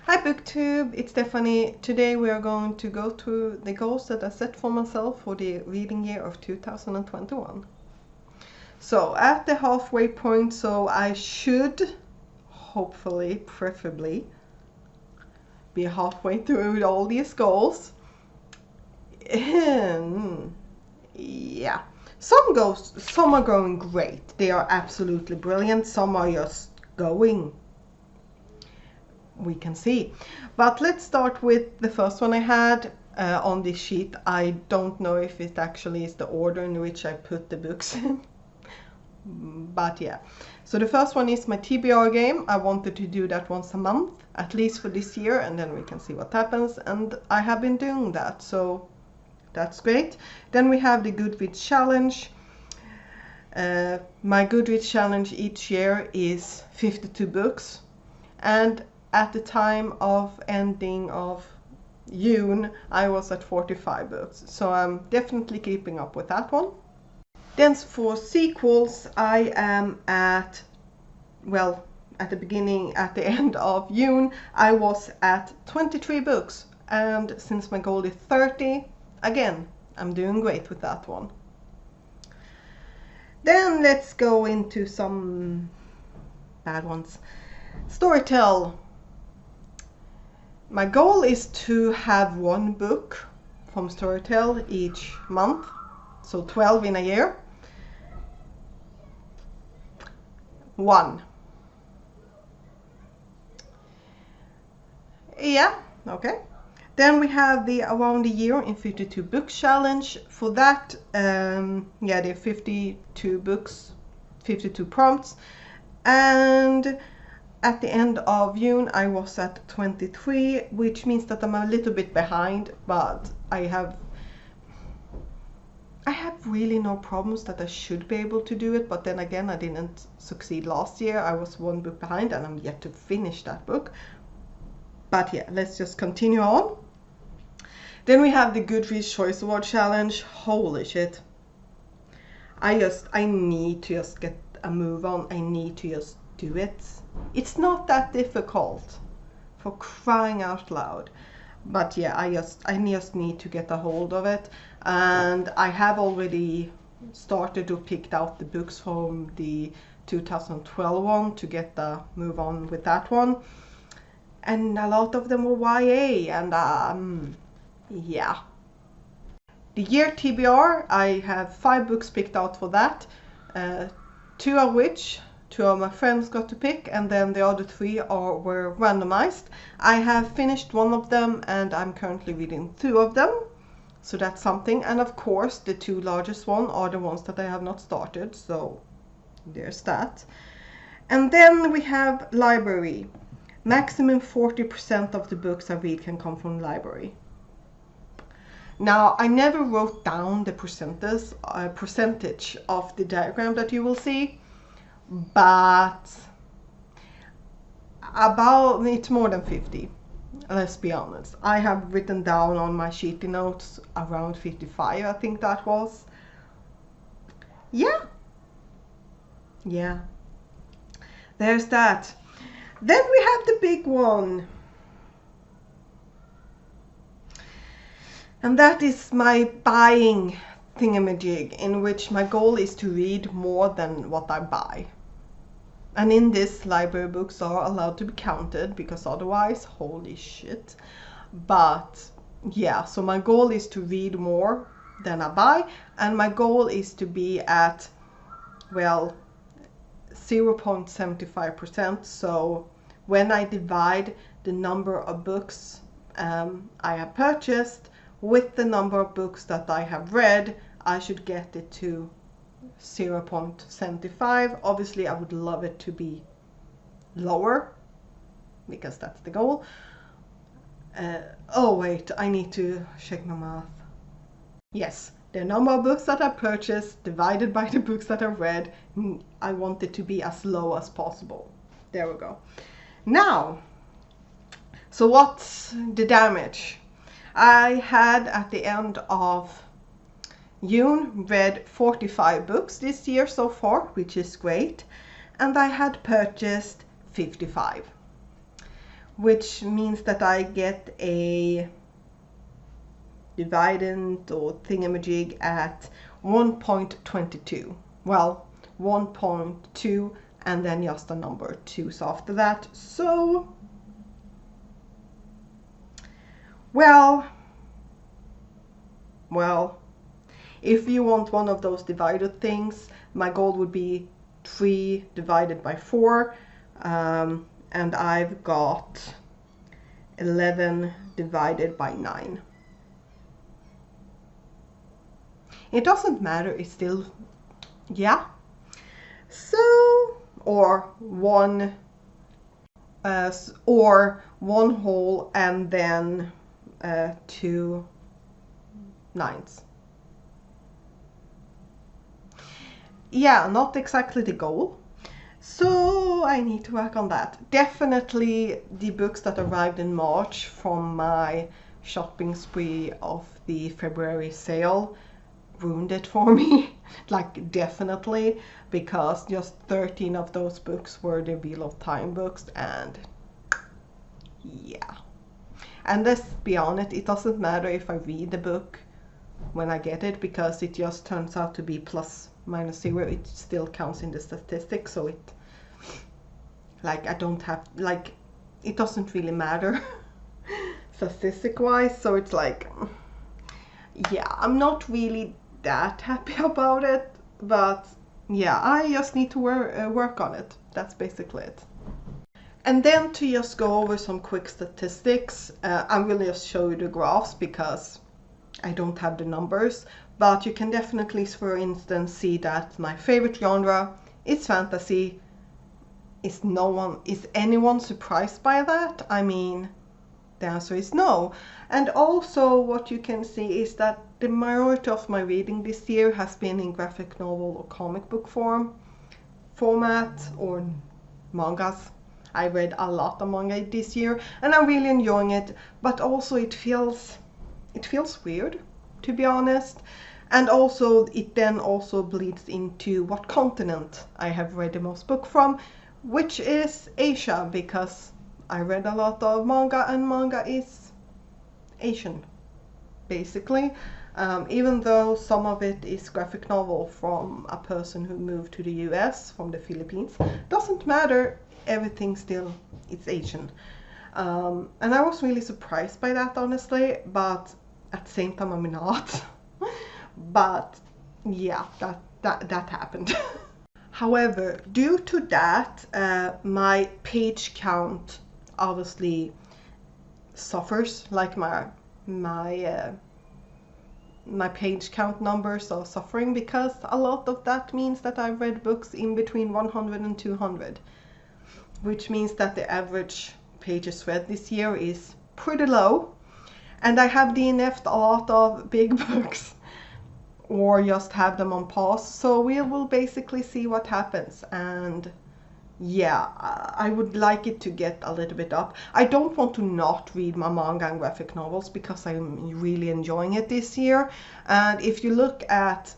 Hi BookTube, it's Stephanie. Today we are going to go through the goals that I set for myself for the reading year of 2021. So at the halfway point, so I should, hopefully, preferably, be halfway through all these goals. And yeah, some are going great. They are absolutely brilliant. Some are just going. We can see. But let's start with the first one I had on this sheet. I don't know if it actually is the order in which I put the books in. But yeah. So the first one is my TBR game. I wanted to do that once a month, at least for this year, and then we can see what happens. And I have been doing that, so that's great. Then we have the Goodreads challenge. My Goodreads challenge each year is 52 books. And at the time of ending of June, I was at 45 books. So I'm definitely keeping up with that one. Then for sequels, I am at, well, at the end of June, I was at 23 books. And since my goal is 30, again, I'm doing great with that one. Then let's go into some bad ones. Storytell. My goal is to have one book from Storytell each month, so 12 in a year. One. Yeah, okay. Then we have the Around the Year in 52 Books challenge. For that, yeah, there are 52 books, 52 prompts. And at the end of June, I was at 23, which means that I'm a little bit behind, but I have really no problems that I should be able to do it. But then again, I didn't succeed last year. I was one book behind and I'm yet to finish that book. But yeah, let's just continue on. Then we have the Goodreads Choice Award Challenge. Holy shit. I need to just get a move on. I need to just do it. It's not that difficult, for crying out loud. But yeah, I just need to get a hold of it. And I have already started to pick out the books from the 2012 one to get the move on with that one. And a lot of them were YA, and yeah. The year TBR, I have 5 books picked out for that. 2 of which 2 of my friends got to pick, and then the other 3 were randomized. I have finished one of them and I'm currently reading 2 of them, so that's something. And of course the 2 largest ones are the ones that I have not started, so there's that. And then we have library. Maximum 40% of the books I read can come from the library. Now, I never wrote down the percentage of the diagram that you will see, but it's more than 50. Let's be honest. I have written down on my sheety notes around 55, I think that was. Yeah. There's that. Then we have the big one. And that is my buying thingamajig, in which my goal is to read more than what I buy. And in this, library books are allowed to be counted, because otherwise, holy shit. But yeah, so my goal is to read more than I buy, and my goal is to be at, well, 0.75%. So when I divide the number of books I have purchased with the number of books that I have read, I should get it to 0.75. Obviously, I would love it to be lower, because that's the goal. Oh wait, I need to check my math. Yes, the number of books that I purchased divided by the books that I've read, I want it to be as low as possible. There we go. Now, so what's the damage? I had at the end of June read 45 books this year so far, which is great, and I had purchased 55, which means that I get a dividend or thingamajig at 1.22. Well, 1.2 and then just a number 2s after that. So, well, if you want one of those divided things, my goal would be 3 divided by 4, and I've got 11 divided by 9. It doesn't matter, it's still, yeah. So, or one whole and then 2 9s. Yeah, not exactly the goal. So I need to work on that. Definitely the books that arrived in March from my shopping spree of the February sale ruined it for me. Like, definitely, because just 13 of those books were the Wheel of Time books, and yeah. And let's be honest, it doesn't matter if I read the book when I get it, because it just turns out to be plus minus 0. It still counts in the statistics, so it, like, I don't have, like, it doesn't really matter statistic wise, so it's like, yeah, I'm not really that happy about it, but yeah, I just need to work on it. That's basically it. And then to just go over some quick statistics, I'm going to just show you the graphs because I don't have the numbers, but you can definitely, for instance, see that my favorite genre is fantasy. Is anyone surprised by that? I mean, the answer is no. And also what you can see is that the majority of my reading this year has been in graphic novel or comic book format or mangas. I read a lot of manga this year and I'm really enjoying it, but also it feels weird, to be honest. And also it then also bleeds into what continent I have read the most book from, which is Asia, because I read a lot of manga and manga is Asian, basically. Even though some of it is graphic novel from a person who moved to the US from the Philippines, doesn't matter, everything still, it's Asian. And I was really surprised by that, honestly, but at the same time I'm not. But yeah, that happened. However, due to that, my page count obviously suffers, like my page count numbers are suffering, because a lot of that means that I've read books in between 100 and 200, which means that the average pages read this year is pretty low, and I have DNF'd a lot of big books or just have them on pause, so we will basically see what happens. And yeah, I would like it to get a little bit up. I don't want to not read my manga and graphic novels because I'm really enjoying it this year. And if you look at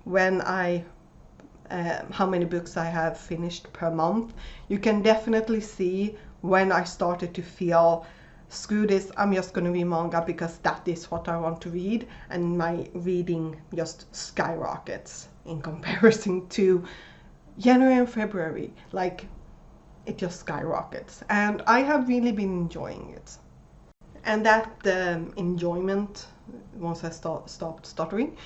when how many books I have finished per month, you can definitely see when I started to feel, screw this, I'm just going to read manga because that is what I want to read, and my reading just skyrockets in comparison to January and February. Like, it just skyrockets, and I have really been enjoying it. And that enjoyment, once I stopped stuttering,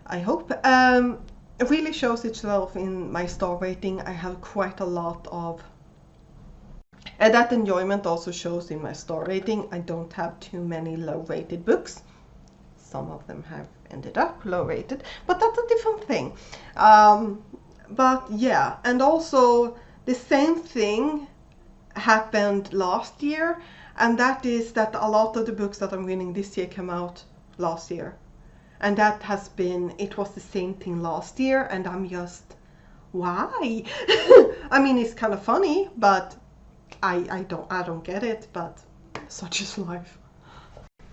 I hope, it really shows itself in my star rating. I have quite a lot of, and that enjoyment also shows in my star rating. I don't have too many low rated books. Some of them have ended up low rated, but that's a different thing. But yeah, and also the same thing happened last year, and that is that a lot of the books that I'm reading this year came out last year. And that has been, it was the same thing last year, and I'm just, why? I mean, it's kind of funny, but I don't get it, but such is life.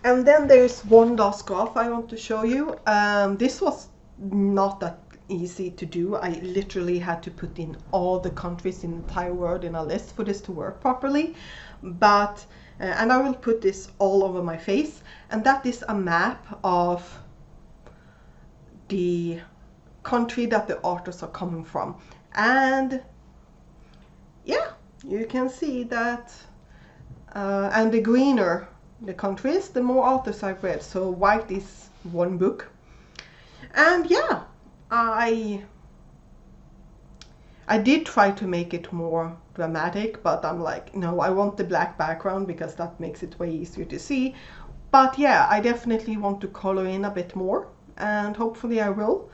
And then there's one last graph I want to show you. This was not that easy to do. I literally had to put in all the countries in the entire world in a list for this to work properly. But and I will put this all over my face, and that is a map of the country that the authors are coming from. And yeah, you can see that, and the greener the countries, the more authors I've read. So white is one book. And yeah, I did try to make it more dramatic, but I'm like, no, I want the black background because that makes it way easier to see. But yeah, I definitely want to color in a bit more, and hopefully I will.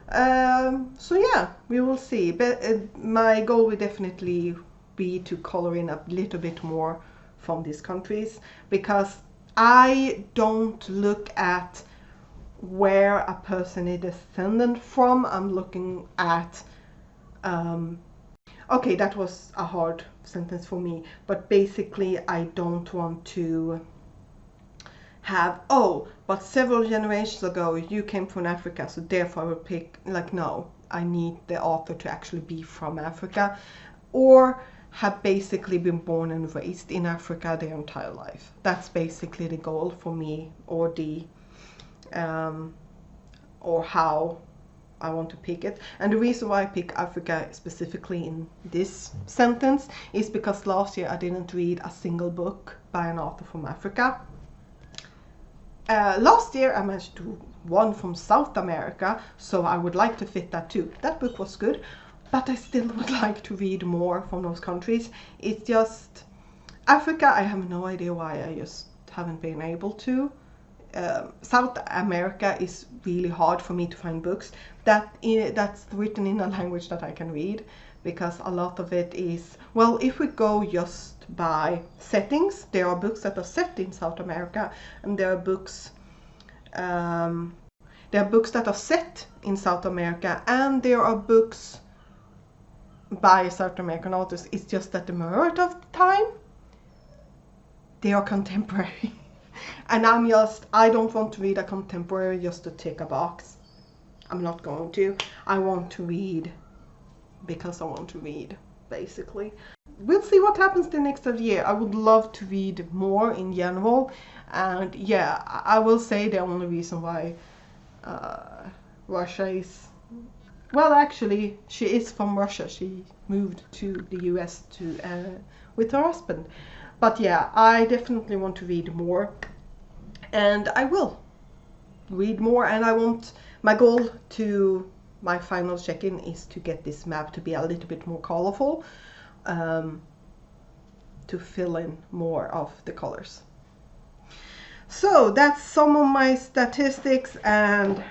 So yeah, we will see. But my goal will definitely be to color in a little bit more from these countries, because I don't look at where a person is descendant from. I'm looking at okay, that was a hard sentence for me, but basically I don't want to have, oh, but several generations ago you came from Africa, so therefore I will pick, like, no, I need the author to actually be from Africa, or have basically been born and raised in Africa their entire life. That's basically the goal for me, or the or how I want to pick it. And the reason why I pick Africa specifically in this sentence is because last year I didn't read a single book by an author from Africa. Last year I managed to one from South America, so I would like to fit that too. That book was good, but I still would like to read more from those countries. It's just Africa, I have no idea why, I just haven't been able to. South America is really hard for me to find books that's written in a language that I can read, because a lot of it is, well, if we go just by settings, there are books that are set in South America, and there are books that are set in South America, and there are books by South American authors. It's just that the majority of the time they are contemporary. And I don't want to read a contemporary just to tick a box. I'm not going to. I want to read because I want to read, basically. We'll see what happens the next year. I would love to read more in general. And yeah, I will say the only reason why Russia is... Well, actually, she is from Russia. She moved to the US with her husband. But yeah, I definitely want to read more. And I will read more, and I want, my goal to my final check-in is to get this map to be a little bit more colorful, to fill in more of the colors. So that's some of my statistics, and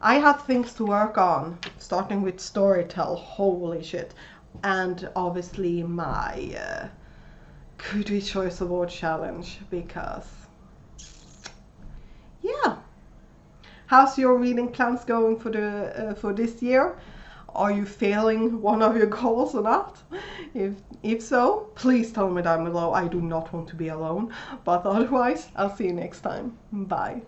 I have things to work on, starting with Storytel, holy shit, and obviously my Goodreads Choice Award challenge, because yeah. How's your reading plans going for this year? Are you failing one of your goals or not? If so, please tell me down below. I do not want to be alone. But otherwise, I'll see you next time. Bye.